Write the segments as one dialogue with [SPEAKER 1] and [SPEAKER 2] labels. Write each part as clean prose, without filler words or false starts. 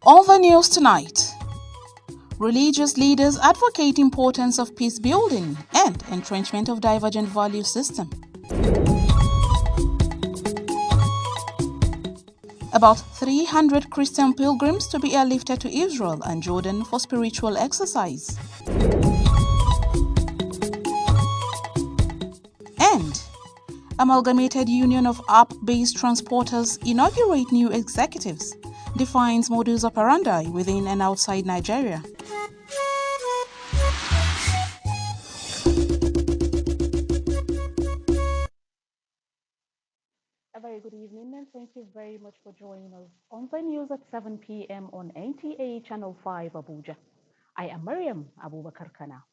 [SPEAKER 1] On the news tonight, religious leaders advocate importance of peace building and entrenchment of divergent value system. About 300 Christian pilgrims to be airlifted to Israel and Jordan for spiritual exercise. And Amalgamated Union of App-based Transporters inaugurate new executives, defines modus operandi within and outside Nigeria. A very good evening and thank you very much for joining us on the news at 7 p.m. on NTA Channel 5 Abuja. I am Mariam Abubakar Kana.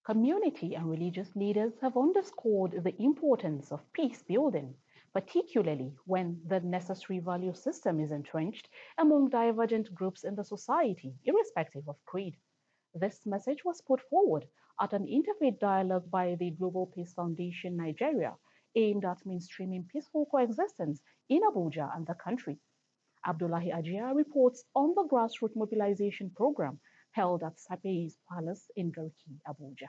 [SPEAKER 1] Community and religious leaders have underscored the importance of peace building, particularly when the necessary value system is entrenched among divergent groups in the society, irrespective of creed. This message was put forward at an interfaith dialogue by the Global Peace Foundation Nigeria, aimed at mainstreaming peaceful coexistence in Abuja and the country. Abdullahi Ajia reports on the grassroots mobilization program held at Sapei's Palace in Garki, Abuja.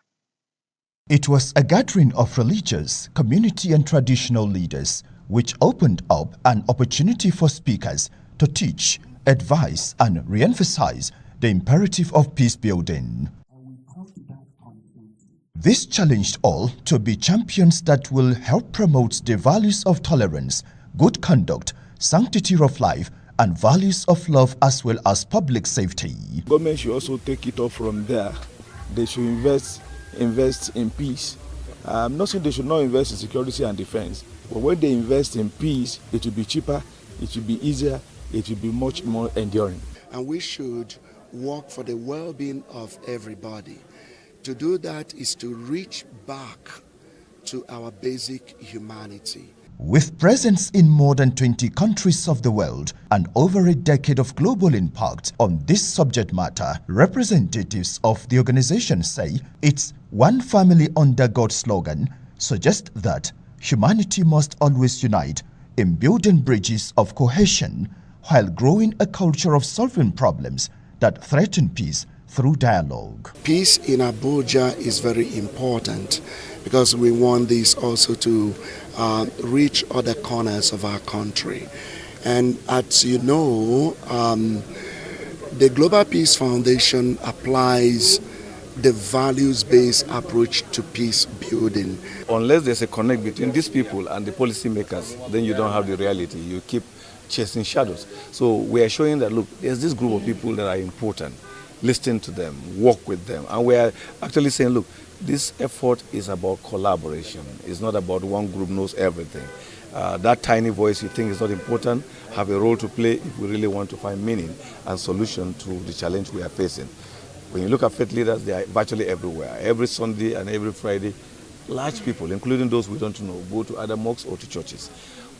[SPEAKER 2] It was a gathering of religious, community and traditional leaders which opened up an opportunity for speakers to teach, advise and re-emphasize the imperative of peace building. This challenged all to be champions that will help promote the values of tolerance, good conduct, sanctity of life and values of love as well as public safety.
[SPEAKER 3] Government should also take it up from there. They should invest in peace. I'm not saying they should not invest in security and defense, but when they invest in peace, it will be cheaper, it will be easier, it will be much more enduring.
[SPEAKER 4] And we should work for the well-being of everybody. To do that is to reach back to our basic humanity.
[SPEAKER 2] With presence in more than 20 countries of the world and over a decade of global impact on this subject matter, representatives of the organization say its "One Family Under God" slogan suggests that humanity must always unite in building bridges of cohesion while growing a culture of solving problems that threaten peace through dialogue.
[SPEAKER 4] Peace in Abuja is very important because we want this also to reach other corners of our country. And as you know, the Global Peace Foundation applies the values-based approach to peace building.
[SPEAKER 3] Unless there's a connect between these people and the policymakers, then you don't have the reality. You keep chasing shadows. So we are showing that, look, there's this group of people that are important. Listen to them, work with them. And we are actually saying, look, this effort is about collaboration. It's not about one group knows everything. That tiny voice you think is not important, have a role to play if we really want to find meaning and solution to the challenge we are facing. When you look at faith leaders, they are virtually everywhere. Every Sunday and every Friday, large people, including those we don't know, go to other mosques or to churches.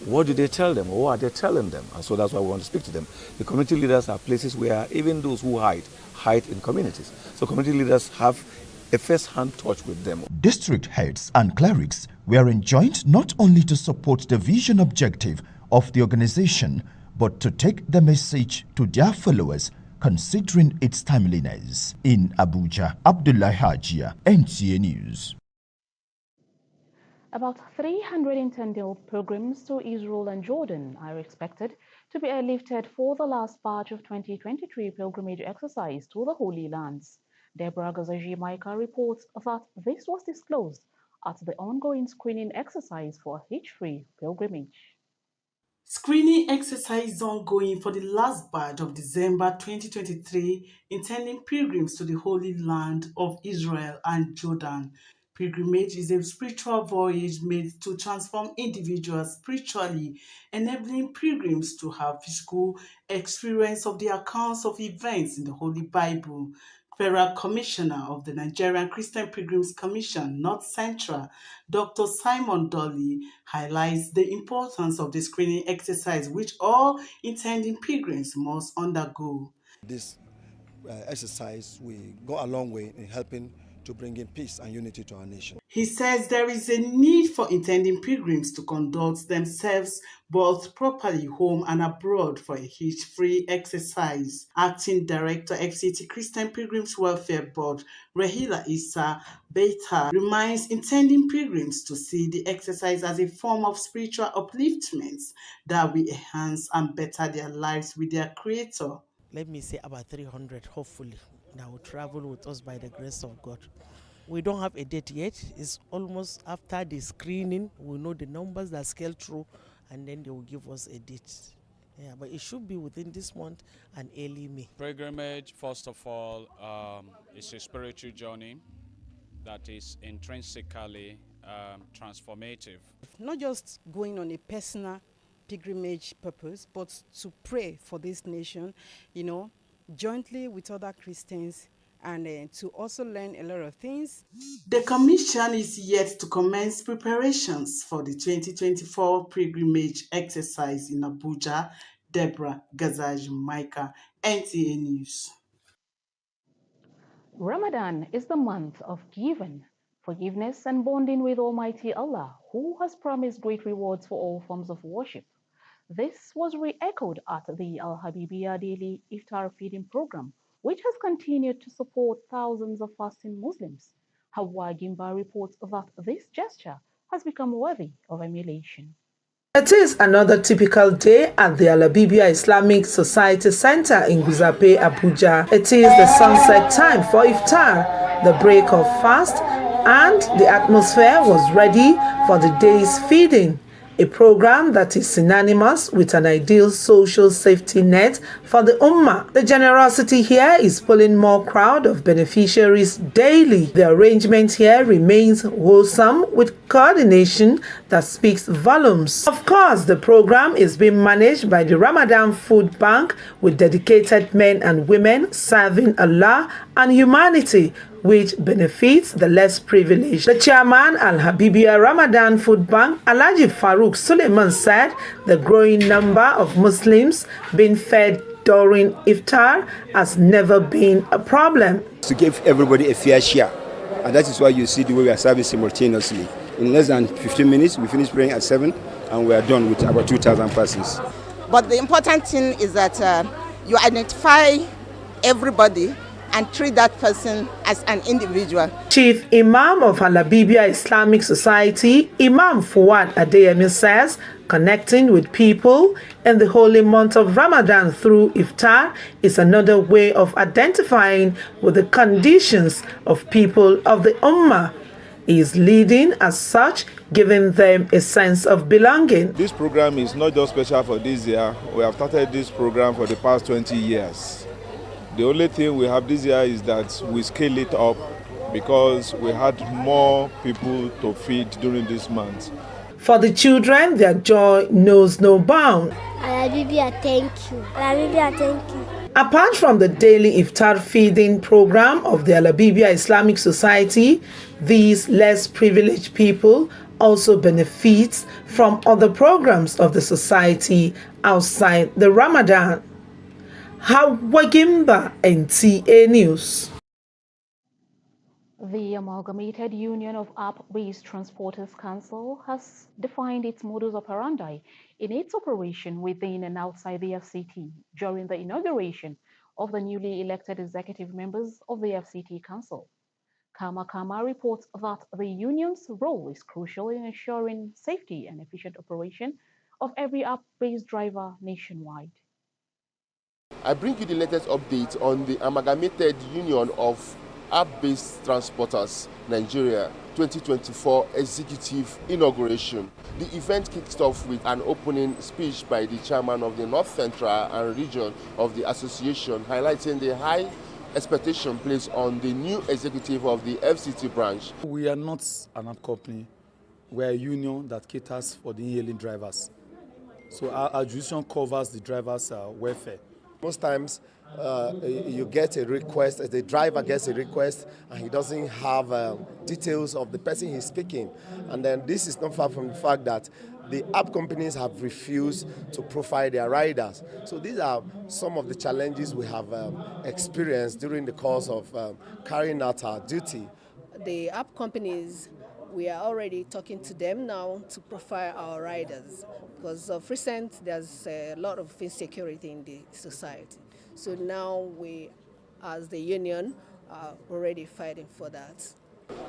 [SPEAKER 3] What do they tell them, or what are they telling them? And so that's why we want to speak to them. The community leaders are places where even those who hide in communities. So community leaders have a first-hand touch with them.
[SPEAKER 2] District heads and clerics were enjoined not only to support the vision objective of the organization, but to take the message to their followers considering its timeliness. In Abuja, Abdullahi Ajia, NTA News.
[SPEAKER 1] About 300 intended pilgrims to Israel and Jordan are expected to be airlifted for the last batch of 2023 pilgrimage exercise to the Holy Lands. Deborah Gazaji-Maika reports that this was disclosed at the ongoing screening exercise for a hitch-free pilgrimage.
[SPEAKER 5] Screening exercise is ongoing for the last batch of December 2023, intending pilgrims to the Holy Land of Israel and Jordan. Pilgrimage is a spiritual voyage made to transform individuals spiritually, enabling pilgrims to have physical experience of the accounts of events in the Holy Bible. Federal Commissioner of the Nigerian Christian Pilgrims Commission, North Central, Dr. Simon Dolly, highlights the importance of the screening exercise which all intending pilgrims must undergo.
[SPEAKER 6] This exercise will go a long way in helping to bring in peace and unity to our nation.
[SPEAKER 5] He says there is a need for intending pilgrims to conduct themselves both properly home and abroad for a hitch-free exercise. Acting Director FCT Christian Pilgrims Welfare Board, Rahila Issa Beta, reminds intending pilgrims to see the exercise as a form of spiritual upliftment that will enhance and better their lives with their Creator.
[SPEAKER 6] Let me say about 300, hopefully, that will travel with us by the grace of God. We don't have a date yet. It's almost after the screening. We know the numbers that scale through, and then they will give us a date. Yeah, but it should be within this month and early May.
[SPEAKER 7] Pilgrimage, first of all, is a spiritual journey that is intrinsically transformative.
[SPEAKER 8] Not just going on a personal pilgrimage purpose, but to pray for this nation, jointly with other Christians, and to also learn a lot of things.
[SPEAKER 5] The Commission is yet to commence preparations for the 2024 pilgrimage exercise in Abuja. Deborah Gazaj Micah, NTA News.
[SPEAKER 1] Ramadan is the month of giving, forgiveness, and bonding with Almighty Allah, who has promised great rewards for all forms of worship. This was re-echoed at the Al Habibiyah Daily Iftar Feeding Program, which has continued to support thousands of fasting Muslims. Hawa Gimba reports that this gesture has become worthy of emulation.
[SPEAKER 9] It is another typical day at the Al Habibiyah Islamic Society Center in Guzape, Abuja. It is the sunset time for iftar, the break of fast, and the atmosphere was ready for the day's feeding, a program that is synonymous with an ideal social safety net for the Ummah. The generosity here is pulling more crowd of beneficiaries daily. The arrangement here remains wholesome with coordination that speaks volumes. Of course, the program is being managed by the Ramadan Food Bank with dedicated men and women serving Allah and humanity, which benefits the less privileged. The chairman Al Habibiyah Ramadan Food Bank, Alhaji Farouk Suleiman, said the growing number of Muslims being fed during iftar has never been a problem.
[SPEAKER 10] To give everybody a fair share, and that is why you see the way we are serving simultaneously. In less than 15 minutes, we finish praying at 7, and we are done with about 2,000 persons.
[SPEAKER 11] But the important thing is that you identify everybody and treat that person as an individual.
[SPEAKER 9] Chief Imam of Al Habibiyah Islamic Society, Imam Fuad Adeyemi, says connecting with people in the holy month of Ramadan through iftar is another way of identifying with the conditions of people of the Ummah. He is leading as such, giving them a sense of belonging.
[SPEAKER 12] This program is not just special for this year. We have started this program for the past 20 years. The only thing we have this year is that we scale it up because we had more people to feed during this month.
[SPEAKER 9] For the children, their joy knows no bound.
[SPEAKER 13] Al Habibiyah, thank you. Al Habibiyah, thank you.
[SPEAKER 9] Apart from the daily iftar feeding program of the Al Habibiyah Islamic Society, these less privileged people also benefit from other programs of the society outside the Ramadan. Hawa Gimba, NTA News.
[SPEAKER 1] The Amalgamated Union of App-Based Transporters Council has defined its modus operandi in its operation within and outside the FCT during the inauguration of the newly elected executive members of the FCT Council. Kama Kama reports that the union's role is crucial in ensuring safety and efficient operation of every app-based driver nationwide.
[SPEAKER 14] I bring you the latest update on the Amalgamated Union of App-Based Transporters Nigeria 2024 Executive Inauguration. The event kicked off with an opening speech by the chairman of the North Central and region of the association, highlighting the high expectation placed on the new executive of the FCT branch.
[SPEAKER 15] We are not an app company. We are a union that caters for the e-hailing drivers. So our jurisdiction covers the drivers' welfare.
[SPEAKER 16] Most times you get a request, the driver gets a request and he doesn't have details of the person he's speaking. And then this is not far from the fact that the app companies have refused to profile their riders. So these are some of the challenges we have experienced during the course of carrying out our duty.
[SPEAKER 17] The app companies we are already talking to them now to profile our riders, because of recent there's a lot of insecurity in the society. So now we, as the union, are already fighting for that.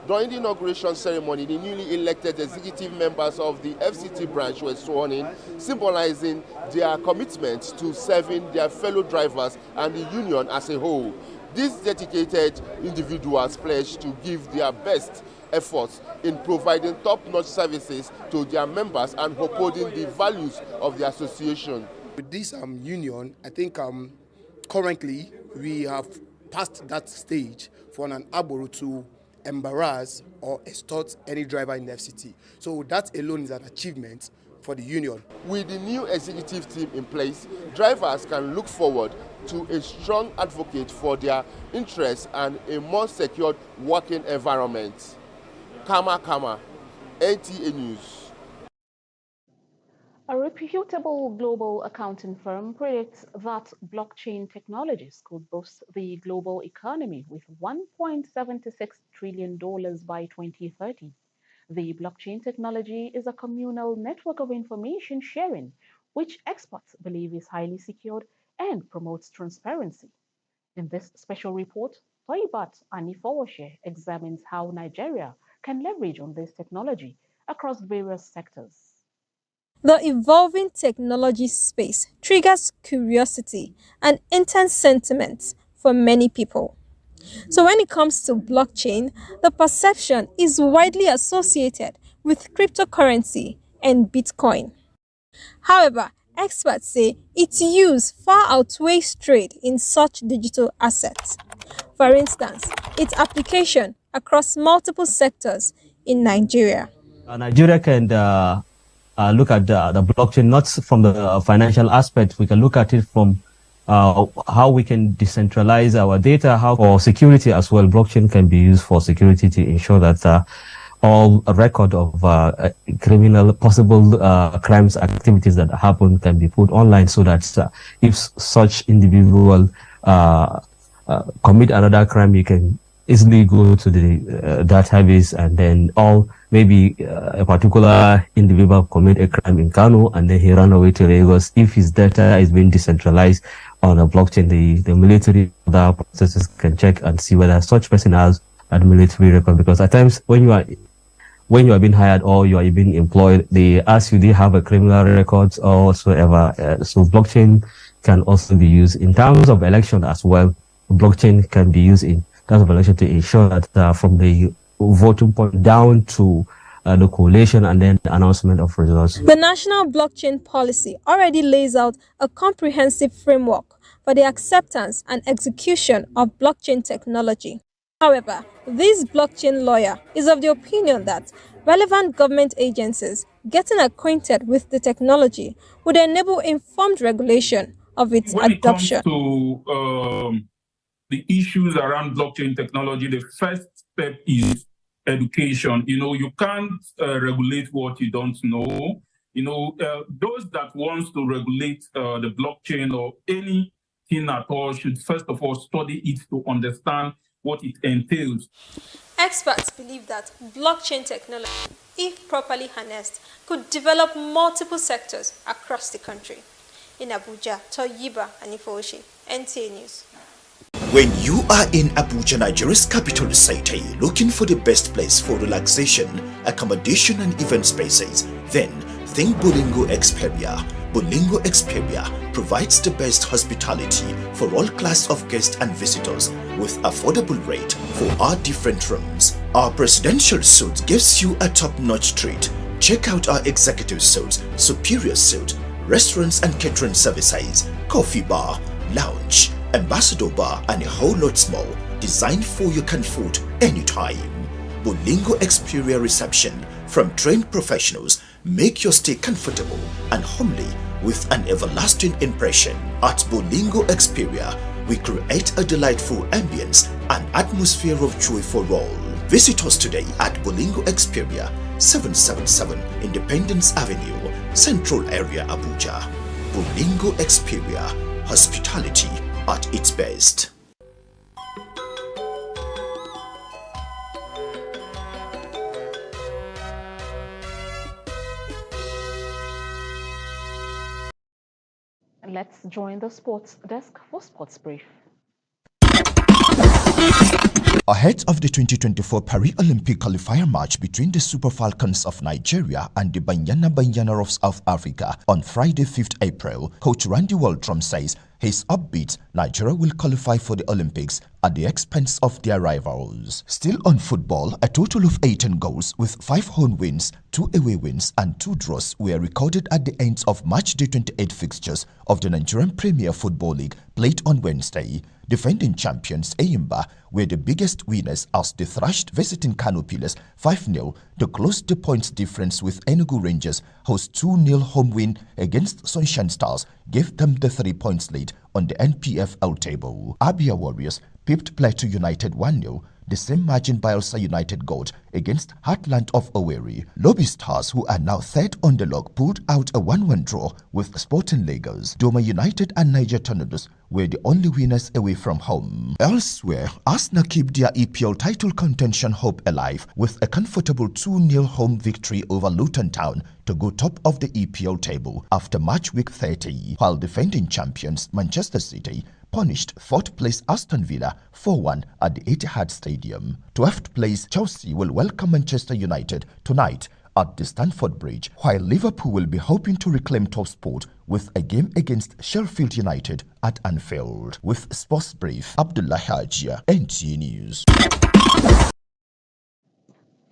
[SPEAKER 14] During the inauguration ceremony, the newly elected executive members of the FCT branch were sworn in, symbolizing their commitment to serving their fellow drivers and the union as a whole. These dedicated individuals pledged to give their best efforts in providing top-notch services to their members and upholding the values of the association.
[SPEAKER 18] With this union, I think currently we have passed that stage for an Arboro to embarrass or extort any driver in the FCT. So that alone is an achievement for the union.
[SPEAKER 14] With the new executive team in place, drivers can look forward to a strong advocate for their interests and a more secured working environment. Kama, NTA News.
[SPEAKER 1] A reputable global accounting firm predicts that blockchain technologies could boost the global economy with $1.76 trillion by 2030. The blockchain technology is a communal network of information sharing, which experts believe is highly secured and promotes transparency. In this special report, Toibat Anifowoshe examines how Nigeria can leverage on this technology across various sectors.
[SPEAKER 19] The evolving technology space triggers curiosity and intense sentiments for many people. So when it comes to blockchain, the perception is widely associated with cryptocurrency and Bitcoin. However, experts say its use far outweighs trade in such digital assets. For instance, its application across multiple sectors in Nigeria.
[SPEAKER 20] Nigeria can look at the blockchain not from the financial aspect. We can look at it from how we can decentralize our data, how for security as well. Blockchain can be used for security to ensure that all record of criminal possible crimes activities that happen can be put online, so that if such individual commit another crime, you can easily go to the database, and then maybe a particular individual commit a crime in Kano and then he ran away to Lagos. If his data is being decentralized on a blockchain, the military other processes can check and see whether such person has a military record. Because at times when you are being hired or you are being employed, they ask you, do you have a criminal record or whatsoever? So blockchain can also be used in terms of election as well. Blockchain can be used in terms of election to ensure that from the voting point down to the collation and then the announcement of results.
[SPEAKER 19] The National Blockchain Policy already lays out a comprehensive framework for the acceptance and execution of blockchain technology. However, this blockchain lawyer is of the opinion that relevant government agencies getting acquainted with the technology would enable informed regulation of its adoption.
[SPEAKER 21] When it comes to the issues around blockchain technology, the first step is education. You can't regulate what you don't know. Those that wants to regulate the blockchain or anything at all should first of all study it to understand what it entails.
[SPEAKER 19] Experts believe that blockchain technology, if properly harnessed, could develop multiple sectors across the country. In Abuja, Toyiba Anifowoshe, NTA News.
[SPEAKER 2] When you are in Abuja, Nigeria's capital city, looking for the best place for relaxation, accommodation and event spaces, then think Bolingo Experia. Bolingo Experia provides the best hospitality for all class of guests and visitors with affordable rate for our different rooms. Our presidential suite gives you a top-notch treat. Check out our executive suite, superior suite, restaurants and catering services, coffee bar, lounge, ambassador bar and a whole lot more, designed for your comfort anytime. Bolingo Experia reception from trained professionals make your stay comfortable and homely with an everlasting impression. At Bolingo Experia, we create a delightful ambience and atmosphere of joy for all. Visit us today at Bolingo Experia, 777 Independence Avenue, Central Area, Abuja. Bolingo Experia, hospitality at its best.
[SPEAKER 1] Let's join the sports desk for Sports Brief.
[SPEAKER 2] Ahead of the 2024 Paris Olympic qualifier match between the Super Falcons of Nigeria and the Banyana of South Africa on Friday, 5th April, Coach Randy Waldrum says he's upbeat Nigeria will qualify for the Olympics at the expense of their rivals. Still on football, a total of 18 goals with 5 home wins, 2 away wins and 2 draws were recorded at the end of match day 28 fixtures of the Nigerian Premier Football League played on Wednesday. Defending champions Eyimba were the biggest winners as they thrashed visiting Kano Pillars 5-0 to close the points difference with Enugu Rangers, whose 2-0 home win against Sunshine Stars gave them the 3 points lead on the NPFL table. Abia Warriors pipped Plateau United 1-0, the same margin Bielsa United got against Heartland of Owerri. Lobby Stars, who are now third on the log, pulled out a 1-1 draw with Sporting Lagos. Doma United and Niger Tornadoes were the only winners away from home. Elsewhere, Arsenal keep their EPL title contention hope alive with a comfortable 2-0 home victory over Luton Town to go top of the EPL table after match week 30, while defending champions Manchester City punished 4th place Aston Villa 4-1 at the Etihad Stadium. 12th place Chelsea will welcome Manchester United tonight at the Stamford Bridge, while Liverpool will be hoping to reclaim top spot with a game against Sheffield United at Anfield. With Sports Brief, Abdullah Hajia, NTA News.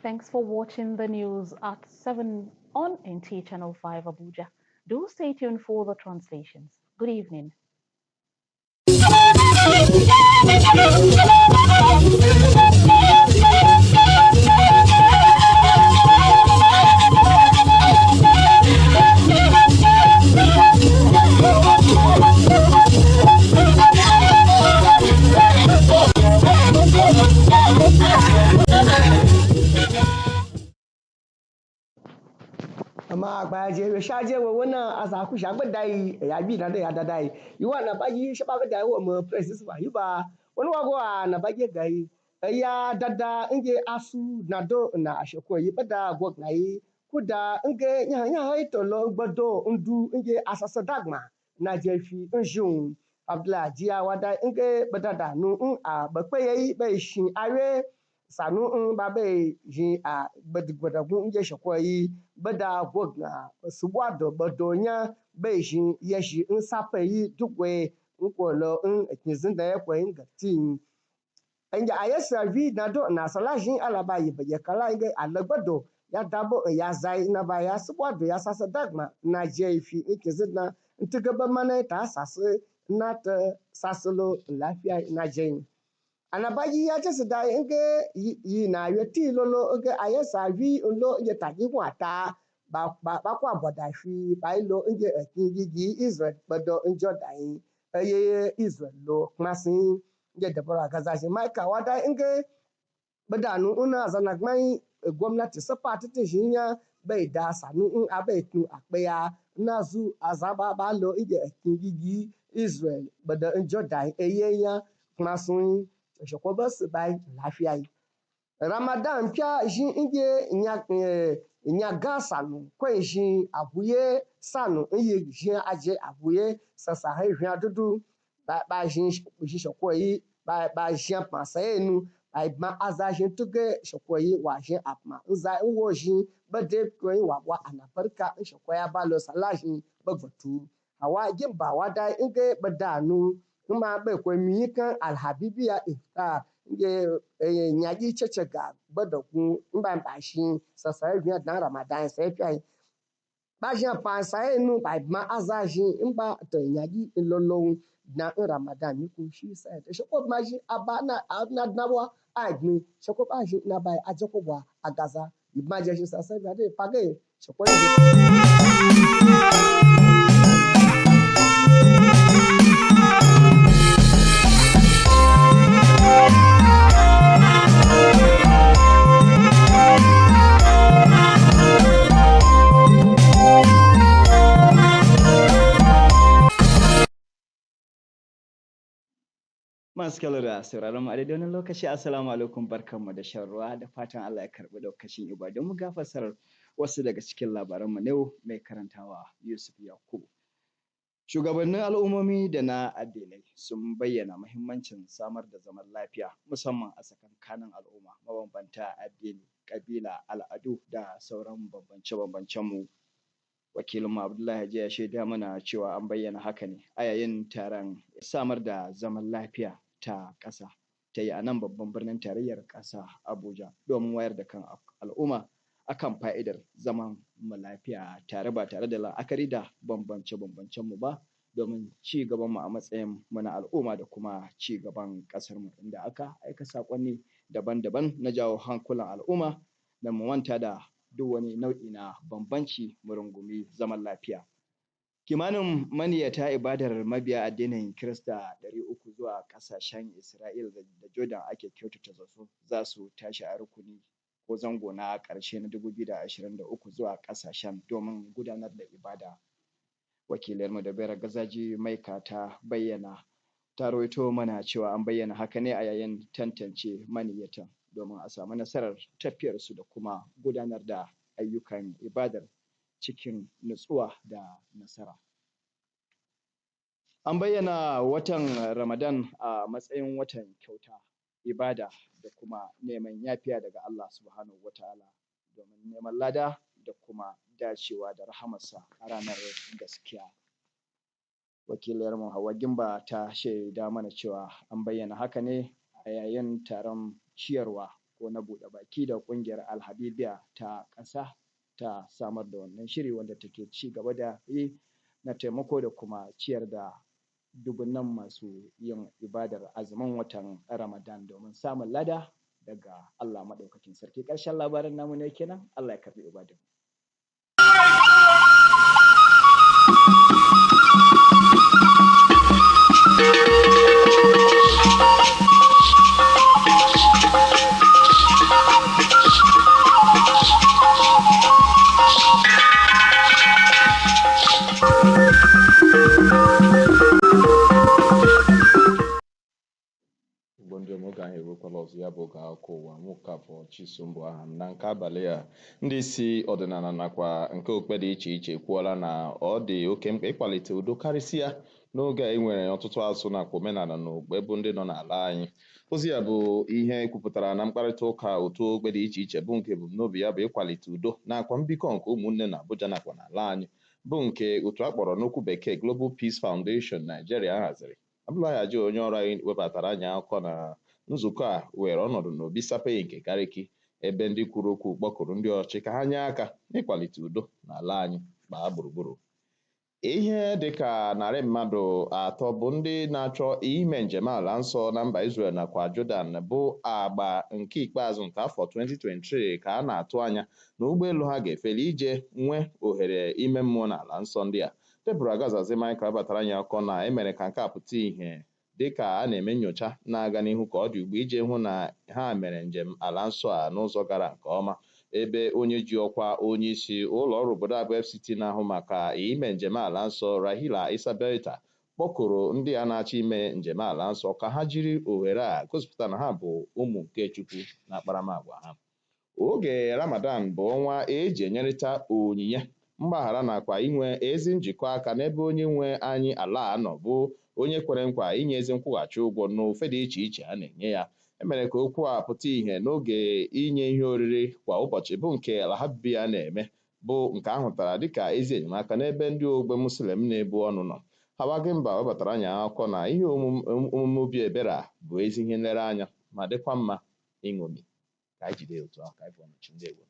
[SPEAKER 1] Thanks for watching the news at 7 on NTA Channel 5 Abuja. Do stay tuned for the translations. Good evening.
[SPEAKER 4] Ama agbaje shaje wo wona azaku shagbe dai ya bi na ya dadai yiwa na bayi shaba ga dai wo mo precis ba yiba woni wago na baye gai ya dada nge asu na do na asheko yi bada go ngai kuda nge nya nya haito lo gbodo ndu nge asasa dagma na jefi njun abdullah jiya wada nge badada nu a bakpe yi be shin awe sanu ba be jin a gbodagun nge sheko yi bada gogna subwado badonya beijing yeshi nsape yi dugwe nkolo kizinda yakwe ngatin anja ayesrv na do na salajin alaba yi baye kala nge alagbado ya dabo ya zai na ba ya subwado ya sasa dagma na jefi kizinda ntigaba mana ta sase na ta sasolo lafiya na jein anabaji ya ce su da inge yi na yeti lolo inge ayesa vi lo inge taji kwata ba kwa bodafi ba ilo inge ekingigi Israel bodo injo dai eye Israel lo masin inge Deborah Gazashi Mike wada inge badanu una zanagmai gwamnati sapati tishinya bai da sanu in abai tu akpeya nazu azaba ba lo inge ekingigi Israel bodo injo dai eye ya masin shekwa ba su bai lafiya yi ramadan pya shi inge nya ga sanu kwen shi abuye sanu iye shi aje abuye sasa hai hwa dudu ba shi shekwa yi ba shi pa sayenu ba aza shi tuge shekwa yi wa shi apma nza nwo shi ba de ko yi wa anafarka shekwa ya ba lo salashi ba gbatu hawa gimba wada inge badanu kuma bai kwa mi kan alhabibiya iftar nge nyaji chechega bodoku mba bashi sasa biya dan ramadan sai fi ba shi pa sai nu ba ma azaji mba to nyaji lolo na ramadan ni ku shi sai to ko ma shi abana na nawa agmi so ko ba shi na ba ajoko bwa agaza imaje shi sasa biya de page so ko
[SPEAKER 22] Masu kyau da sauraron mu a daidai wannan lokaci assalamu alaikum barkanmu da shan ruwa da fatan Allah ya karbi lokacin ibadun mu ga fasarar wasu daga cikin labaran mu ne mai karantawa Yusuf Yakubu. Shugabannin al'ummomi da na addinai sun bayyana muhimmancin samar da zaman lafiya musamman a tsakankanin al'umma mabambanta addini, ƙabila, al'adu da sauran bambance-bambancen mu. Wakilin Abdullahi Hajiya ya shaida mana cewa an bayyana haka ne a yayin taron samar da zaman lafiya ta ƙasa ta yi a nan babban birnin tarayyar ƙasa Abuja domin wayar da kan al'umma akan fa'idar zaman mu lafiya tare ba tare da la'akari da bambance-bambancen mu ba domin ci gaban mu a matsayin mu na al'umma da kuma ci gaban ƙasar mu, inda aka aika saƙonni daban-daban na jawo hankulan al'umma da mu manta da duk wani nau'i na bambanci mu rungumi zaman lafiya. Kimanin maniyyata ibadar mabiya addinin Kirista 300 zuwa ƙasashen Isra'ila da Jordan ake kyautata zato za su tashi a rukuni ko zango na ƙarshe na 2023 zuwa ƙasashen domin gudanar da ibada. Wakilarmu da Bera Gazaji Maika ta bayyana ta rawaito mana cewa an bayyana haka ne a yayin tantance maniyyatan domin a samu nasarar tafiyarsu da kuma gudanar da ayyukan ibadar cikin nutsuwa da nasara. An bayyana watan Ramadan a matsayin watan kyauta, ibada da kuma neman yafiya daga Allah Subhanahu wa ta'ala domin neman lada da kuma dacewa da rahamarsa a ranar gaskiya. Wakiliyarmu Hauwa Gimba ta shaida mana cewa an bayyana haka ne a yayin taron ciyarwa ko na buɗe baki da ƙungiyar Al-Habibiyya ta ƙasa ta samar da wannan shiri wanda take ci gaba da yi na taimako da kuma ciyar da dubunnan masu yin ibadar azumin watan Ramadan domin samun lada daga Allah Maɗaukakin Sarki. Ƙarshen labarin namu ne kenan, Allah ya karɓi ibadar.
[SPEAKER 3] ndị oge ahụ eruokwala ọzọ ya bụ oge akụkọ ụwa nwoke afọ Chisombo aha m na nke abalị a ndị isi ọdịnala nakwa nke okpukpe dị iche iche kwuola na ọ dị oke mkpa ịkwalite udo karịsịa n'oge a enwere ọtụtụ asụsụ nakwa omenala na okpukpe bụ ndị nọ n'ala anyị. Ozi ya bụ ihe ekwupụtara na mkparịta ụka otu okpukpe dị iche iche bụ nke ebumnobi ya bụ ịkwalite udo nakwa mbikọ nke ụmụnne na Abuja nakwa n'ala anyị bụ nke otu a kpọrọ n'okwu bekee Global Peace Foundation Nigeria haziri. Abdullahi Haji onye ọrụ anyị webatara anyị akụkọ na nzukọ a were ọnọdụ n'obi Sapeyi nke Gariki ebe ndị kwuru okwu kpọkụrụ ndị ọchị ka ha nye aka n'ịkwalite udo n'ala anyị gbaa gburugburu. Ihe dịka narị mmadụ 3 bụ ndị na-achọ ime njem ala nsọ na mba Israel nakwa Jordan bụ agba nke ikpeazụ nke afọ 2023 ka a na-atụ anya na ụgbọelu ha ga-efeli ije nwee ohere ime mmụọ n'ala nsọ ndị a. Deborah Gazazi Michael batara anyị akọ na emere ka nke a pụta ihe dịka a na-eme nnyocha na-aga n'ihu ka ọ dị ugbu ije hụ na ha mere njem ala nsọ a n'ụzọ gara nke ọma, ebe onye ji ọkwa onye isi ụlọ ọrụ obodo abụ FCT na-ahụ maka ime njem ala nsọ Rahila Isabelta kpọkụrụ ndị a na-achọ ime njem ala nsọ ka ha jiri ohere a gosipụta na ha bụ ụmụ nke Chukwu na akparamagwa ha. Oge Ramadan bụ ọnwa eji enyerịta onyinye mgbaghara nakwa inwe ezi njikọ aka n'ebe onye nwe anyị ala nọ bụ onye kwere nkwa inye ezi nkwụghachi ụgwọ n'ofe dị iche iche a na-enye ya. Emere ka okwu a pụta ihe n'oge inye ihe oriri kwa ụbọchị bụ nke Al-Habibiyya na-eme bụ nke ahụtara dịka ezi enyemaka n'ebe ndị ogbe Muslim na-ebu ọnụ nọ. Hauwa Gimba webatara anyị akụkọ na ihe omume obi ebere a bụ ezi ihe nlereanya ma dịkwa mma ịṅomi. Ka anyị jide otu ahụ ka anyị bụọnụchi ndị Igbo.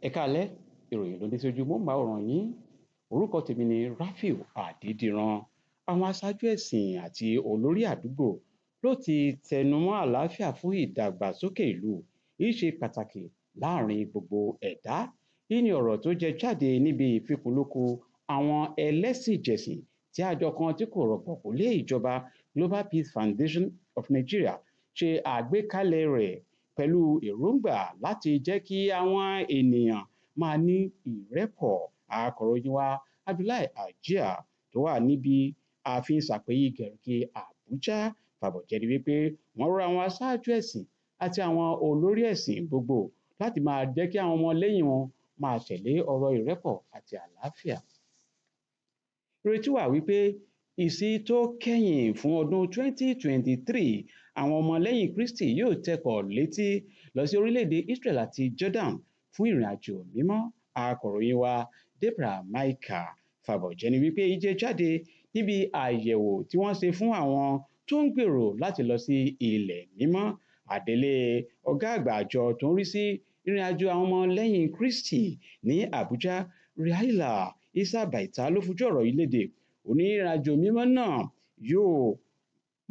[SPEAKER 6] Ẹ káalẹ́, ìròyìn ló dé sí ojúmọ́ máwòrán yín. Orúkọ tèmi ni Rafiu Adédìran. Àwọn aṣáájú ẹ̀sìn àti olórí àdúgbò ló ti tẹnumọ́ àlàáfíà fún ìdàgbàsókè ìlú yìí ṣe pàtàkì láàrin gbogbo ẹ̀dá. Yìí ni ọ̀rọ̀ tó jẹ jáde níbi ìfikùnlukùn àwọn ẹlẹ́sìnjẹsìn tí àjọ kan tí kò rọ̀gbọ̀kú lé ìjọba Global Peace Foundation of Nigeria ṣe àgbékalẹ̀ rẹ̀ pẹ̀lú èròǹgbà láti jẹ́ kí àwọn ènìyàn máa ní ìrẹ́pọ̀. Akọ̀ròyìn wa Abdullahi Ajia tó wà níbi ààfin Sàpèyí Gẹ̀rẹ́gẹ́ Abuja fàbọ̀jẹ́rí wípé wọ́n rọ àwọn aṣáájú ẹ̀sìn àti àwọn olórí ẹ̀sìn gbogbo láti máa jẹ́ kí àwọn ọmọlẹ́yìn wọn máa tẹ̀lé ọ̀rọ̀ ìrẹ́pọ̀ àti àlàáfíà. Ìrètí wà wípé ìsìn tó kẹ́yìn fún ọdún 2023 àwọn ọmọlẹ́yìn Kristi yóò tẹkọ̀ létí lọ sí orílẹ̀-èdè Israel àti Jordan fún ìrìn àjò mímọ́. Akọ̀ròyìn wa Deborah Michael fàbọ̀jẹ́ni wípé ìjẹ jáde níbi àyẹ̀wò tí wọ́n ṣe fún àwọn tó ń gbèrò láti lọ sí ilẹ̀ mímọ́. Àdélé ọ̀gá àgbà àjọ tó ń rí sí ìrìn àjò àwọn ọmọlẹ́yìn Kristi ní Abuja Rihaila Isa Baita ló fojú ọ̀rọ̀ yìí léde. Onírìnàjò mímọ́ náà yóò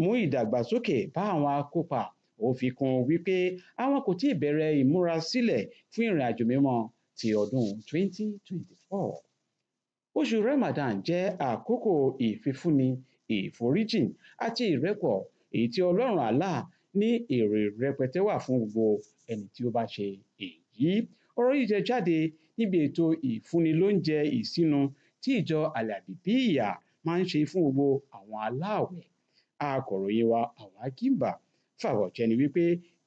[SPEAKER 6] mú ìdàgbàsókè bá àwọn akópa. Ó fi kún wípé àwọn kò tí ì bẹ̀rẹ̀ ìmúrasílẹ̀ fún ìrìnàjò mímọ́ ti ọdún 2024. Oṣù Ramadan jẹ́ àkókò ìfifúnni, ìforíjìn àti ìrẹ́pọ̀ èyí tí Ọlọ́run Allah ní èrè rẹpẹtẹ wà fún gbogbo ẹni tí ó bá ṣe èyí. Ọ̀rọ̀ yìí jẹ jáde níbi ètò ìfúnni lóúnjẹ ìsínu tí ìjọ Al-Habibiyya máa ń ṣe fún gbogbo àwọn aláàwẹ̀. Akọ̀ròyìn wa Awa Kimba fàbọ̀jẹ́ni wípé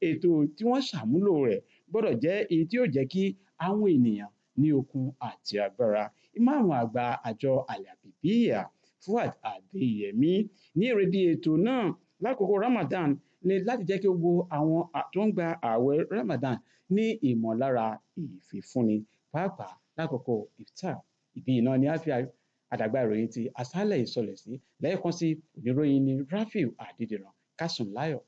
[SPEAKER 6] ètò tí wọ́n ṣàmúlò rẹ̀ gbọ́dọ̀ jẹ́ èyí tí yóò jẹ́ kí àwọn ènìyàn ní okun àti agbára. Ìmáàmù àgbà àjọ Al-Habibiyya Fuad Adeyemi ní èrèdí ètò náà lákòókò Ramadan ní láti jẹ́ kí gbogbo àwọn tó ń gba ààwẹ̀ Ramadan ní ìmọ̀lára ìfifúnni pàápàá lákòókò iftar. Ibi iná ni a fi àdàgbà ìròyìn ti àṣálẹ̀ ìsọlẹ̀ sí. Lẹ́ẹ̀kan sí oníròyìn ní Rafiu Adédìran. Ká sùn láyọ̀.